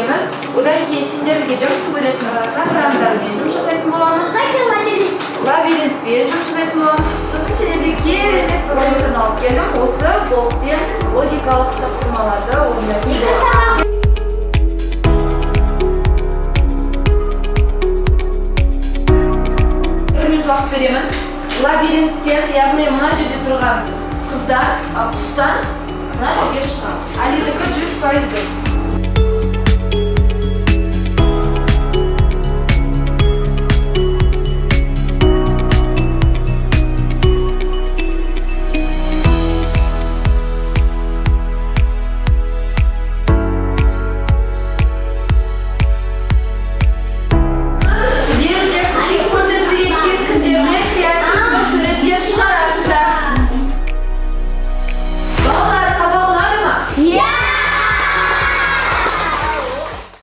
береміз. Одан кейін сендерге жақсы көретін тақырыптармен жұмыс жасайтын боламыз. Лабиринтпен жұмыс жасайтын боламыз. Сосын сендерге керемет бір ойын алып келдім. Осы блокпен логикалық тапсырмаларды орындайтын боламыз. Уақыт беремін. Лабиринттен, яғни мына жерде тұрған қыздар, құстан мына жерге шығамыз. Алидікі 100% дұрыс.